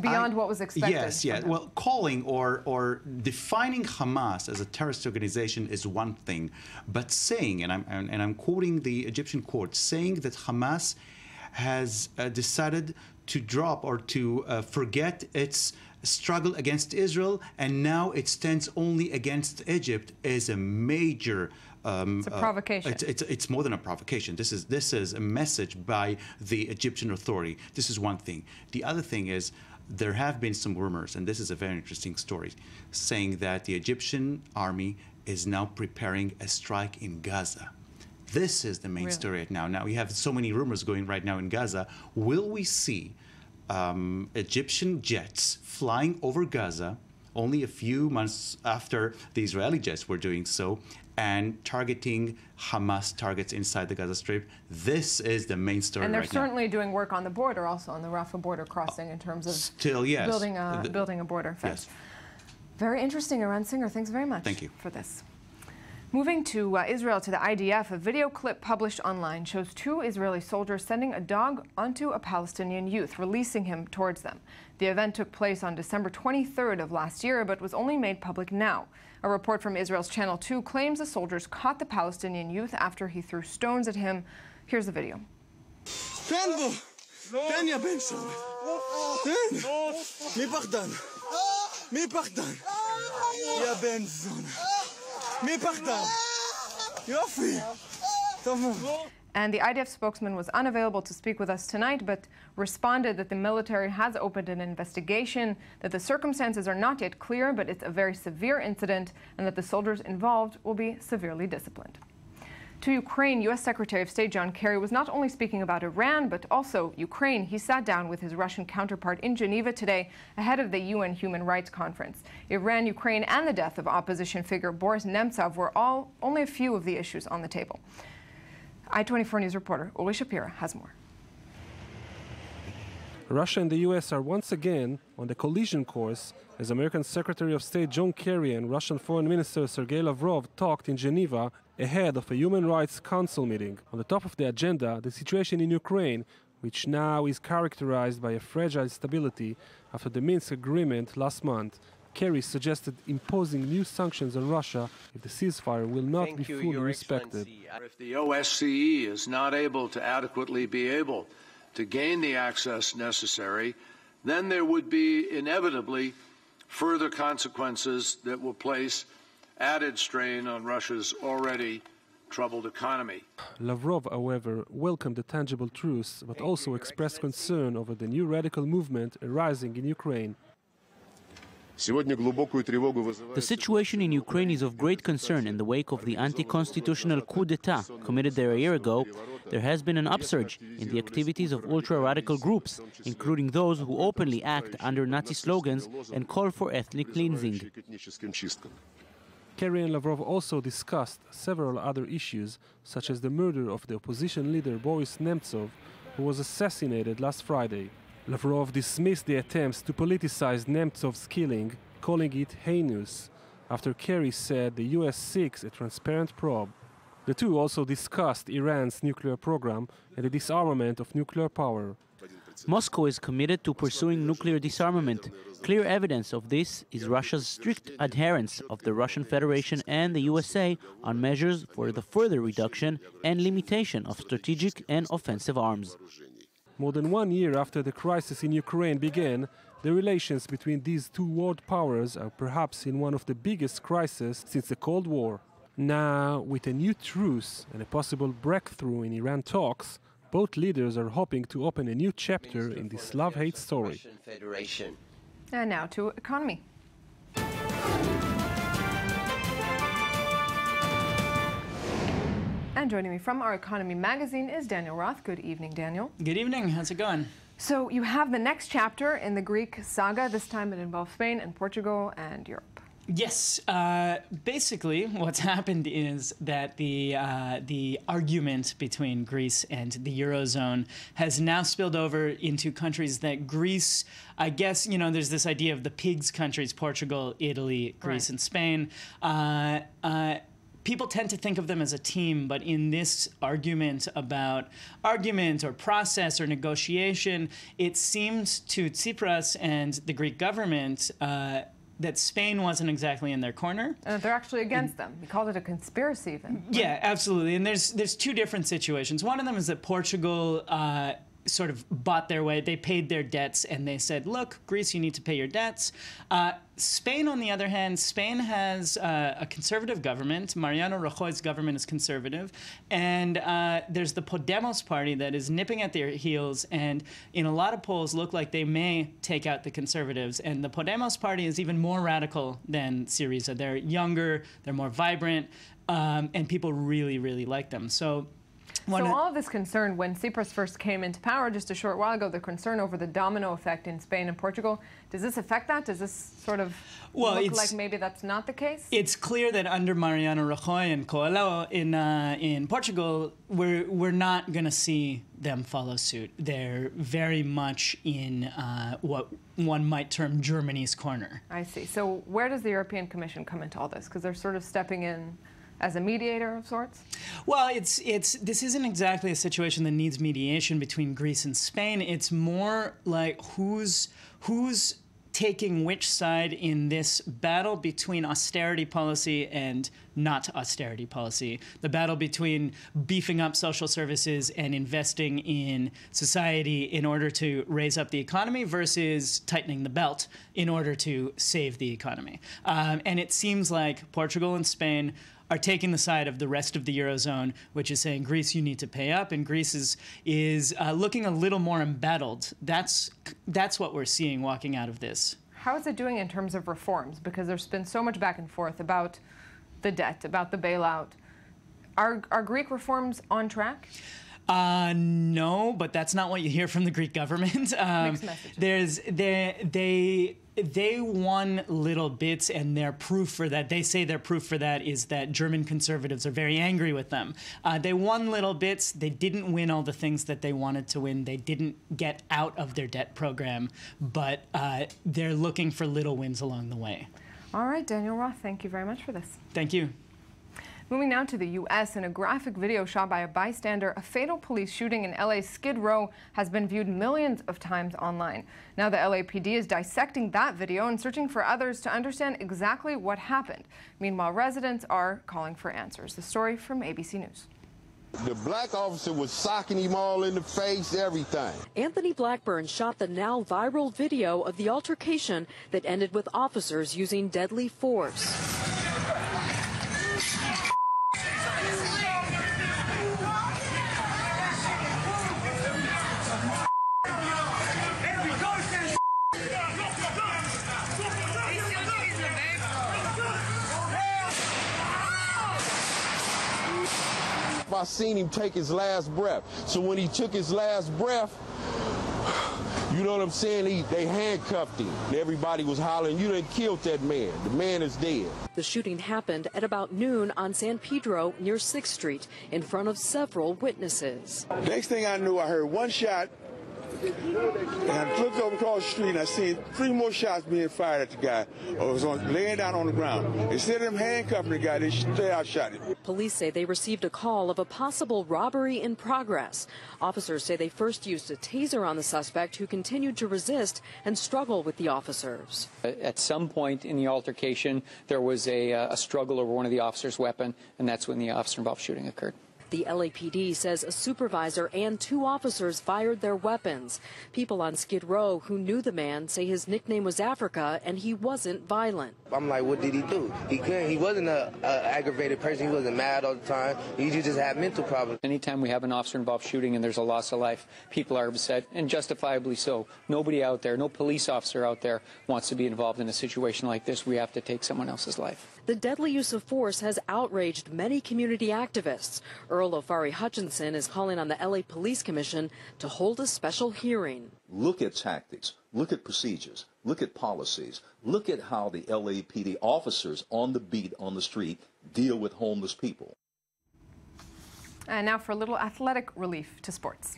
beyond what was expected. Yes, yes. Well, calling or defining Hamas as a terrorist organization is one thing, but saying, and I'm quoting the Egyptian court, saying that Hamas has decided to drop or to forget its struggle against Israel, and now it stands only against Egypt, is a major. It's a provocation. It's more than a provocation. This is a message by the Egyptian authority. This is one thing. The other thing is there have been some rumors, and this is a very interesting story, saying that the Egyptian army is now preparing a strike in Gaza. This is the main story right now. Now we have so many rumors going right now in Gaza. Will we see Egyptian jets flying over Gaza only a few months after the Israeli jets were doing so, and targeting Hamas targets inside the Gaza Strip? This is the main story right now. And they're certainly doing work on the border, also on the Rafah border crossing, in terms of still, yes, building a border fence. Yes. Very interesting, Eran Singer. Thanks very much for this. Moving to Israel, to the IDF, a video clip published online shows 2 Israeli soldiers sending a dog onto a Palestinian youth, releasing him towards them. The event took place on December 23rd of last year, but was only made public now. A report from Israel's Channel 2 claims the soldiers caught the Palestinian youth after he threw stones at him. Here's the video. And the IDF spokesman was unavailable to speak with us tonight, but responded that the military has opened an investigation, that the circumstances are not yet clear, but it's a very severe incident, and that the soldiers involved will be severely disciplined. To Ukraine, U.S. Secretary of State John Kerry was not only speaking about Iran, but also Ukraine. He sat down with his Russian counterpart in Geneva today ahead of the UN Human Rights Conference. Iran, Ukraine, and the death of opposition figure Boris Nemtsov were only a few of the issues on the table. I-24 News reporter Uli Shapira has more. Russia and the U.S. are once again on the collision course as American Secretary of State John Kerry and Russian Foreign Minister Sergei Lavrov talked in Geneva ahead of a Human Rights Council meeting. On the top of the agenda, the situation in Ukraine, which now is characterized by a fragile stability after the Minsk agreement last month. Kerry suggested imposing new sanctions on Russia if the ceasefire will not be fully respected. If the OSCE is not able to adequately be able to gain the access necessary, then there would be inevitably further consequences that will place added strain on Russia's already troubled economy. Lavrov, however, welcomed the tangible truce, but also expressed concern over the new radical movement arising in Ukraine. The situation in Ukraine is of great concern. In the wake of the anti-constitutional coup d'etat committed there a year ago, there has been an upsurge in the activities of ultra-radical groups, including those who openly act under Nazi slogans and call for ethnic cleansing. Kerry and Lavrov also discussed several other issues, such as the murder of the opposition leader Boris Nemtsov, who was assassinated last Friday. Lavrov dismissed the attempts to politicize Nemtsov's killing, calling it heinous, after Kerry said the US seeks a transparent probe. The two also discussed Iran's nuclear program and the disarmament of nuclear power. Moscow is committed to pursuing nuclear disarmament. Clear evidence of this is Russia's strict adherence of the Russian Federation and the USA on measures for the further reduction and limitation of strategic and offensive arms. More than 1 year after the crisis in Ukraine began, the relations between these two world powers are perhaps in one of the biggest crises since the Cold War. Now, with a new truce and a possible breakthrough in Iran talks, both leaders are hoping to open a new chapter in this love-hate story. And now to economy. And joining me from our economy magazine is Daniel Roth. Good evening, Daniel. Good evening. How's it going? So you have the next chapter in the Greek saga. This time it involves Spain and Portugal and Europe. Yes. Basically, what's happened is that the argument between Greece and the Eurozone has now spilled over into countries that Greece, I guess, you know, there's this idea of the pigs countries, Portugal, Italy, Greece, and Spain. People tend to think of them as a team, but in this argument about argument or process or negotiation, it seemed to Tsipras and the Greek government that Spain wasn't exactly in their corner. They're actually against them. We called it a conspiracy even. Yeah, absolutely. And there's two different situations. One of them is that Portugal sort of bought their way. They paid their debts, and they said, look, Greece, you need to pay your debts. Spain, on the other hand, Spain has a conservative government. Mariano Rajoy's government is conservative. And there's the Podemos party that is nipping at their heels, and in a lot of polls look like they may take out the conservatives. And the Podemos party is even more radical than Syriza. They're younger, they're more vibrant, and people really, really like them. So all of this concern, when Tsipras first came into power just a short while ago, the concern over the domino effect in Spain and Portugal, does this affect that? Does this sort of look like maybe that's not the case? It's clear that under Mariano Rajoy and Coelho in Portugal, we're not going to see them follow suit. They're very much in what one might term Germany's corner. I see. So where does the European Commission come into all this? Because they're sort of stepping in as a mediator of sorts? Well, this isn't exactly a situation that needs mediation between Greece and Spain. It's more like who's taking which side in this battle between austerity policy and not austerity policy, the battle between beefing up social services and investing in society in order to raise up the economy versus tightening the belt in order to save the economy. And it seems like Portugal and Spain are taking the side of the rest of the Eurozone, which is saying, Greece, you need to pay up, and Greece is looking a little more embattled. That's what we're seeing walking out of this. How is it doing in terms of reforms? Because there's been so much back and forth about the debt, about the bailout. Are Greek reforms on track? No, but that's not what you hear from the Greek government. Mixed messages. They won little bits, and their proof for that, they say their proof for that is that German conservatives are very angry with them. They won little bits. They didn't win all the things that they wanted to win. They didn't get out of their debt program, but they're looking for little wins along the way. All right, Daniel Roth, thank you very much for this. Thank you. Moving now to the U.S. In a graphic video shot by a bystander, a fatal police shooting in LA's Skid Row has been viewed millions of times online. Now the LAPD is dissecting that video and searching for others to understand exactly what happened. Meanwhile, residents are calling for answers. The story from ABC News. The black officer was socking him all in the face, everything. Anthony Blackburn shot the now viral video of the altercation that ended with officers using deadly force. I seen him take his last breath. So when he took his last breath, you know what I'm saying? They handcuffed him. Everybody was hollering, "You done killed that man. The man is dead." The shooting happened at about noon on San Pedro near 6th Street in front of several witnesses. Next thing I knew, I heard one shot, and I looked over across the street and I seen 3 more shots being fired at the guy. Or was laying down on the ground. Instead of them handcuffing the guy, they straight out shot him. Police say they received a call of a possible robbery in progress. Officers say they first used a taser on the suspect, who continued to resist and struggle with the officers. At some point in the altercation, there was a struggle over one of the officers' weapon, and that's when the officer-involved shooting occurred. The LAPD says a supervisor and 2 officers fired their weapons. People on Skid Row who knew the man say his nickname was Africa and he wasn't violent. I'm like, what did he do? He wasn't an aggravated person. He wasn't mad all the time. He just had mental problems. Anytime we have an officer-involved shooting and there's a loss of life, people are upset, and justifiably so. Nobody out there, no police officer out there wants to be involved in a situation like this. We have to take someone else's life. The deadly use of force has outraged many community activists. Earl Ofari Hutchinson is calling on the LA Police Commission to hold a special hearing. Look at tactics, look at procedures, look at policies, look at how the LAPD officers on the beat, on the street, deal with homeless people. And now for a little athletic relief to sports.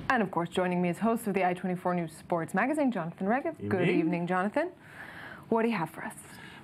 And of course, joining me is host of the I-24 News Sports Magazine, Jonathan Regev. Good evening, Jonathan. What do you have for us?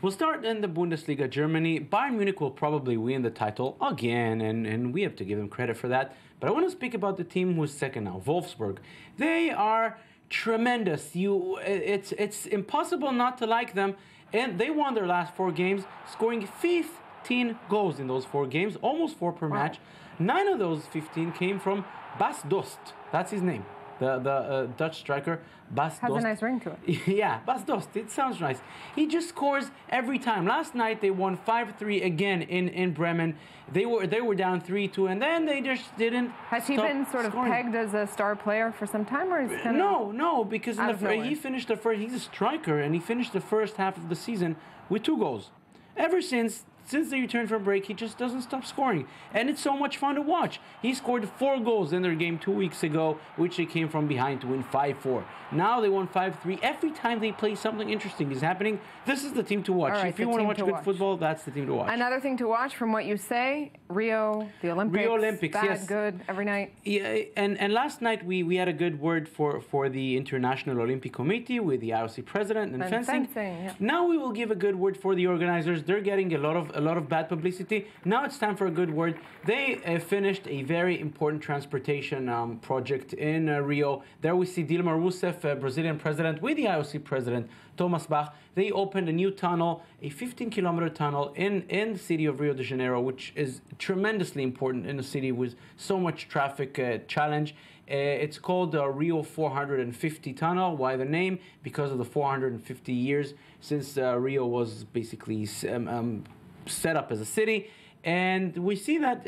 We'll start in the Bundesliga, Germany. Bayern Munich will probably win the title again, and we have to give them credit for that. But I want to speak about the team who's second now, Wolfsburg. They are tremendous. It's impossible not to like them, and they won their last 4 games, scoring 15 goals in those 4 games, almost 4 per match. 9 of those 15 came from Bas Dost. That's his name. The Dutch striker, Bas Dost. Has a nice ring to it. Yeah, Bas Dost. It sounds nice. He just scores every time. Last night they won 5-3 again in Bremen. They were down 3-2, and then they just didn't. Has he been sort of pegged as a star player for some time, or is he kind of no? Because he finished the first. He's a striker, and he finished the first half of the season with 2 goals. Ever since they returned from break, he just doesn't stop scoring. And it's so much fun to watch. He scored 4 goals in their game 2 weeks ago, which they came from behind to win 5-4. Now they won 5-3. Every time they play, something interesting is happening. This is the team to watch. Right, if you want to watch good football, that's the team to watch. Another thing to watch from what you say, Rio, the Olympics. Rio Olympics, bad, yes. good, every night. Yeah, and last night we had a good word for the International Olympic Committee with the IOC president and fencing. Yeah. Now we will give a good word for the organizers. They're getting a lot of bad publicity. Now it's time for a good word. They finished a very important transportation project in Rio. There we see Dilma Rousseff, Brazilian president, with the IOC president, Thomas Bach. They opened a new tunnel, a 15-kilometer tunnel in the city of Rio de Janeiro, which is tremendously important in a city with so much traffic challenge. It's called the Rio 450 Tunnel. Why the name? Because of the 450 years since Rio was basically set up as a city. And we see that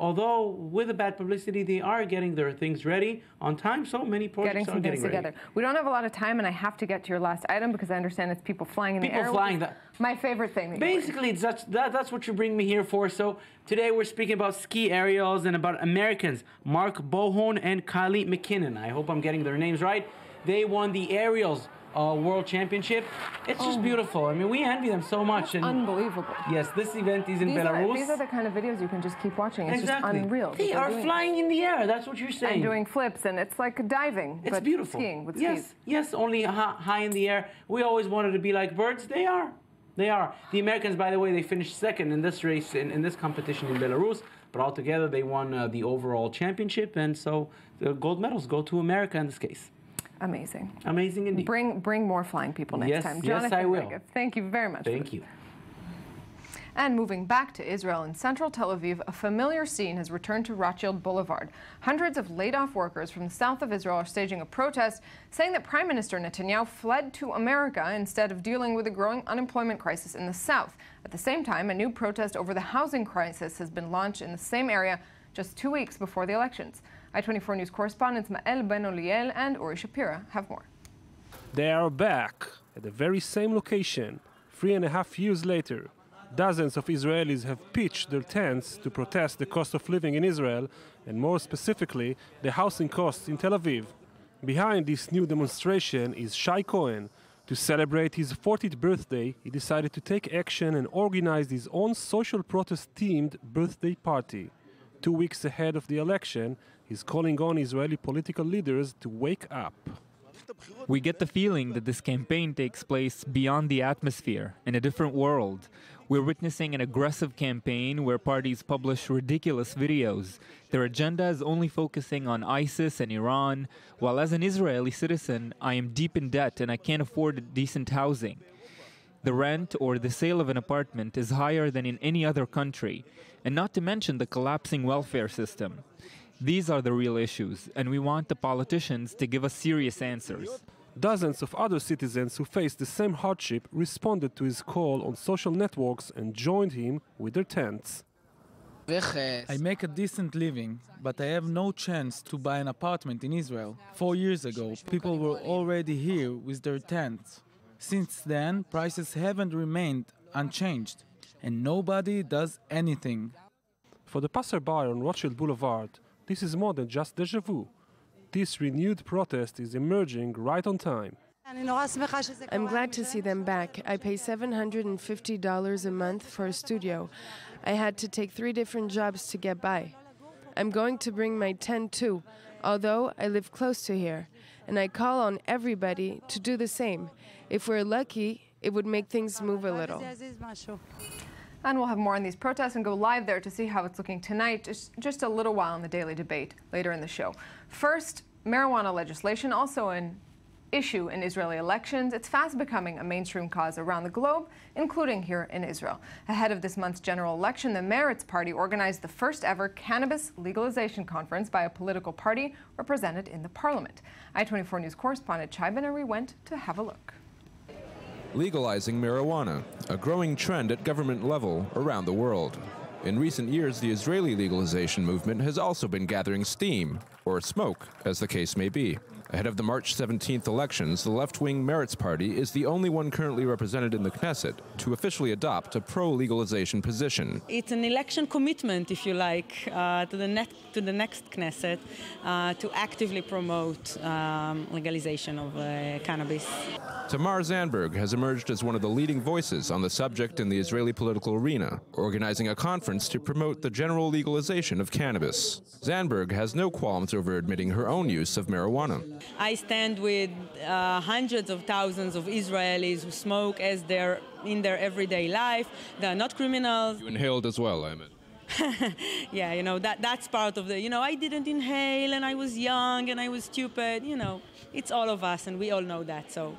although with the bad publicity, they are getting their things ready on time. So many projects are getting ready. Together. We don't have a lot of time, and I have to get to your last item because I understand it's people flying in the air. People flying. My favorite thing. Basically, that's what you bring me here for. So today we're speaking about ski aerials and about Americans, Mark Bohon and Kylie McKinnon. I hope I'm getting their names right. They won the aerials World Championship. It's just beautiful. I mean, we envy them so much. And unbelievable. yes, this event is in Belarus. These are the kind of videos you can just keep watching. It's exactly. just unreal. They are flying in the air. That's what you're saying. And doing flips, and it's like diving. It's but beautiful. Skiing with yes, skis. yes, only high in the air. We always wanted to be like birds. They are. They are. The Americans, by the way, they finished second in this race, in this competition in Belarus. But altogether, they won the overall championship, and so the gold medals go to America in this case. Amazing. Amazing indeed. Bring more flying people next time. Jonathan, yes, I will. Regev, thank you very much. Thank you. And moving back to Israel, in central Tel Aviv, a familiar scene has returned to Rothschild Boulevard. Hundreds of laid-off workers from the south of Israel are staging a protest, saying that Prime Minister Netanyahu fled to America instead of dealing with a growing unemployment crisis in the south. At the same time, a new protest over the housing crisis has been launched in the same area just 2 weeks before the elections. I-24 News correspondents Mael Ben-Oliel and Uri Shapira have more. They are back at the very same location, 3.5 years later. Dozens of Israelis have pitched their tents to protest the cost of living in Israel, and more specifically, the housing costs in Tel Aviv. Behind this new demonstration is Shai Cohen. To celebrate his 40th birthday, he decided to take action and organized his own social protest-themed birthday party. 2 weeks ahead of the election, he's calling on Israeli political leaders to wake up. We get the feeling that this campaign takes place beyond the atmosphere, in a different world. We're witnessing an aggressive campaign where parties publish ridiculous videos. Their agenda is only focusing on ISIS and Iran, while as an Israeli citizen, I am deep in debt and I can't afford decent housing. The rent or the sale of an apartment is higher than in any other country, and not to mention the collapsing welfare system. These are the real issues, and we want the politicians to give us serious answers. Dozens of other citizens who faced the same hardship responded to his call on social networks and joined him with their tents. I make a decent living, but I have no chance to buy an apartment in Israel. 4 years ago, people were already here with their tents. Since then, prices haven't remained unchanged, and nobody does anything. For the passerby on Rothschild Boulevard, this is more than just déjà vu. This renewed protest is emerging right on time. I'm glad to see them back. I pay $750 a month for a studio. I had to take 3 different jobs to get by. I'm going to bring my tent too, although I live close to here. And I call on everybody to do the same. If we're lucky, it would make things move a little. And we'll have more on these protests and go live there to see how it's looking tonight, just a little while in the daily debate later in the show. First, marijuana legislation, also an issue in Israeli elections. It's fast becoming a mainstream cause around the globe, including here in Israel. Ahead of this month's general election, the Meretz Party organized the first ever cannabis legalization conference by a political party represented in the parliament. I-24 News correspondent Chai Ben-Ari went to have a look. Legalizing marijuana, a growing trend at government level around the world. In recent years, the Israeli legalization movement has also been gathering steam, or smoke, as the case may be. Ahead of the March 17th elections, the left-wing Meretz Party is the only one currently represented in the Knesset to officially adopt a pro-legalization position. It's an election commitment, if you like, to the next Knesset to actively promote legalization of cannabis. Tamar Zandberg has emerged as one of the leading voices on the subject in the Israeli political arena, organizing a conference to promote the general legalization of cannabis. Zandberg has no qualms over admitting her own use of marijuana. I stand with hundreds of thousands of Israelis who smoke as in their everyday life. They're not criminals. You inhaled as well, I mean. Yeah, you know, that's part of the, I didn't inhale and I was young and I was stupid, it's all of us and we all know that, so.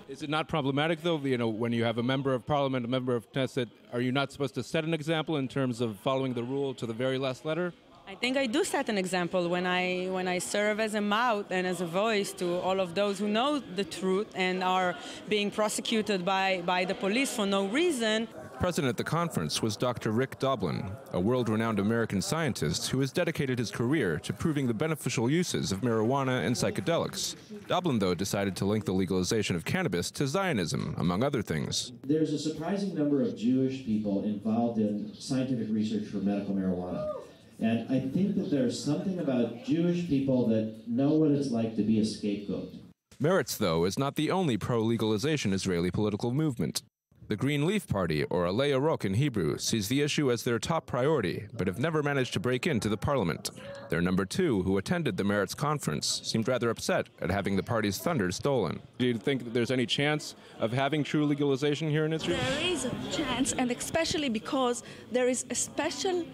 Is it not problematic, though, when you have a member of parliament, a member of Knesset, are you not supposed to set an example in terms of following the rule to the very last letter? I think I do set an example when I serve as a mouth and as a voice to all of those who know the truth and are being prosecuted by the police for no reason. Present at the conference was Dr. Rick Doblin, a world-renowned American scientist who has dedicated his career to proving the beneficial uses of marijuana and psychedelics. Doblin, though, decided to link the legalization of cannabis to Zionism, among other things. There's a surprising number of Jewish people involved in scientific research for medical marijuana. And I think that there's something about Jewish people that know what it's like to be a scapegoat. Meretz, though, is not the only pro-legalization Israeli political movement. The Green Leaf Party, or Alei Yarok in Hebrew, sees the issue as their top priority, but have never managed to break into the parliament. Their number two, who attended the Meretz conference, seemed rather upset at having the party's thunder stolen. Do you think that there's any chance of having true legalization here in Israel? There is a chance, and especially because there is a special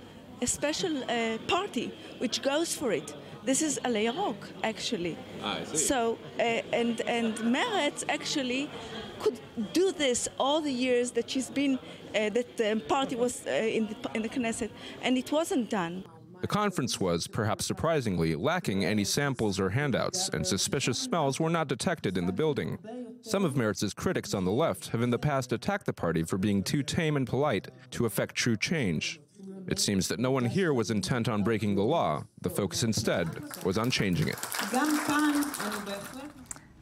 party which goes for it. This is Alei Yarok, actually. I see. So, and Meretz actually could do this all the years that she's been, that the party was in the Knesset, and it wasn't done. The conference was, perhaps surprisingly, lacking any samples or handouts, and suspicious smells were not detected in the building. Some of Meretz's critics on the left have in the past attacked the party for being too tame and polite to effect true change. It seems that no one here was intent on breaking the law. The focus instead was on changing it.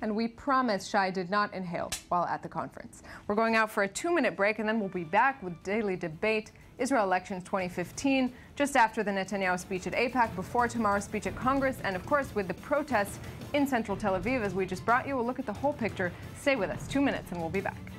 And we promise Shai did not inhale while at the conference. We're going out for a 2-minute break, and then we'll be back with Daily Debate, Israel Elections 2015, just after the Netanyahu speech at AIPAC, before tomorrow's speech at Congress, and of course with the protests in central Tel Aviv, as we just brought you. We'll look at the whole picture. Stay with us, 2 minutes, and we'll be back.